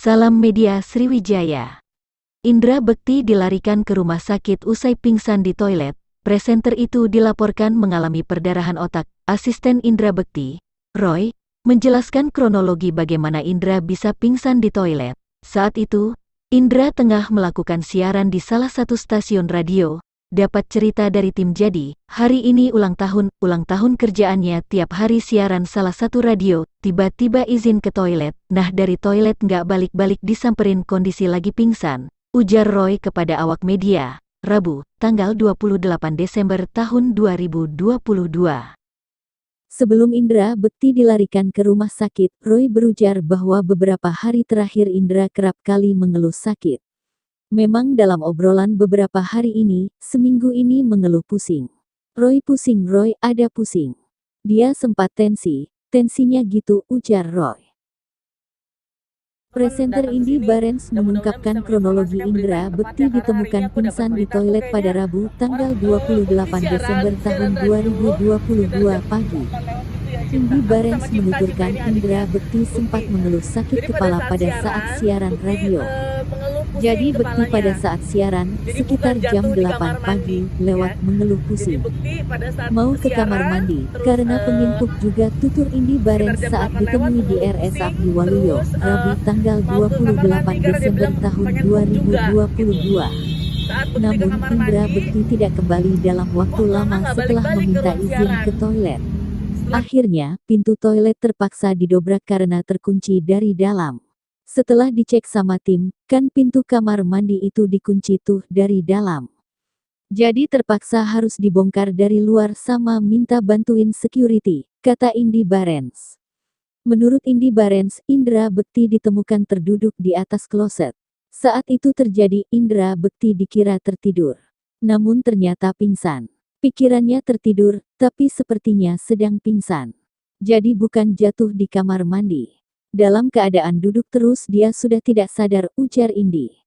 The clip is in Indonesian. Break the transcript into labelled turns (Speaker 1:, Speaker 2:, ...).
Speaker 1: Salam Media Sriwijaya. Indra Bekti dilarikan ke rumah sakit usai pingsan di toilet. Presenter itu dilaporkan mengalami perdarahan otak. Asisten Indra Bekti, Roy, menjelaskan kronologi bagaimana Indra bisa pingsan di toilet. Saat itu, Indra tengah melakukan siaran di salah satu stasiun radio. Dapat cerita dari tim jadi, hari ini ulang tahun kerjaannya tiap hari siaran salah satu radio, tiba-tiba izin ke toilet, nah dari toilet nggak balik-balik disamperin kondisi lagi pingsan, ujar Roy kepada awak media, Rabu, tanggal 28 Desember tahun 2022.
Speaker 2: Sebelum Indra Bekti dilarikan ke rumah sakit, Roy berujar bahwa beberapa hari terakhir Indra kerap kali mengeluh sakit. Memang dalam obrolan beberapa hari ini, seminggu ini mengeluh pusing. Roy, ada pusing. Dia sempat tensinya gitu, ujar Roy. Presenter Indy Barens mengungkapkan kronologi Indra Bekti ditemukan pingsan di toilet pada Rabu, tanggal 28 Desember tahun 2022 pagi. Indy Barens menuturkan Indra Bekti sempat mengeluh sakit kepala pada saat siaran radio. Jadi Bekti pada saat siaran, sekitar jam 8 pagi, lewat mengeluh pusing. Mau ke kamar mandi, karena pengimpuk juga, tutur Indy Barens saat ditemui di RS Abdi Waluyo, Rabu tanggal 28 Desember tahun 2022. Namun Indra Bekti tidak kembali dalam waktu lama setelah meminta izin ke toilet. Akhirnya, pintu toilet terpaksa didobrak karena terkunci dari dalam. Setelah dicek sama tim, kan pintu kamar mandi itu dikunci tuh dari dalam. Jadi terpaksa harus dibongkar dari luar sama minta bantuin security, kata Indy Barens. Menurut Indy Barens, Indra Bekti ditemukan terduduk di atas kloset. Saat itu terjadi, Indra Bekti dikira tertidur. Namun ternyata pingsan. Pikirannya tertidur, tapi sepertinya sedang pingsan. Jadi bukan jatuh di kamar mandi. Dalam keadaan duduk terus dia sudah tidak sadar, ujar Indy.